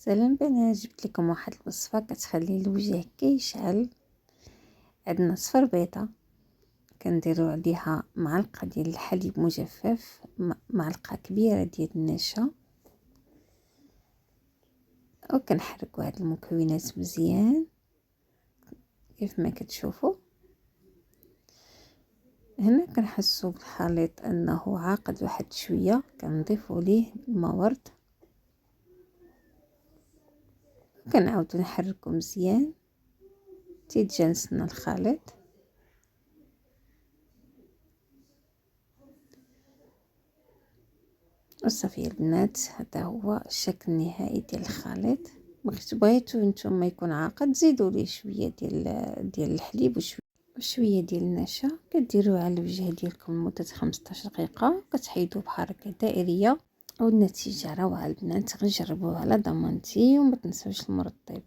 سلام بنات، جبت لكم واحد الوصفه كتخلي الوجه كيشعل. عندنا صفر بيضه كنديروا عليها معلقه ديال الحليب مجفف، معلقه كبيره ديال النشا، وكنحركوا هاد المكونات مزيان كيف ما كتشوفوا. هنا كنحسوا بالخليط انه عاقد واحد شويه، كنضيفوا ليه الماء ورد، كنعاودوا نحركوا مزيان تيتجانسنا الخليط. وصافي البنات، هذا هو الشكل النهائي ديال الخليط. بغيتو نتوما يكون عاقد زيدوا ليه شويه ديال الحليب وشويه ديال النشا. كديروه على الوجه ديالكم لمده 15 دقيقه، كتحيدوه بحركه دائريه، والنتيجه روعه البنات. غير جربوه على ضمانتي وما تنسوش المرطب.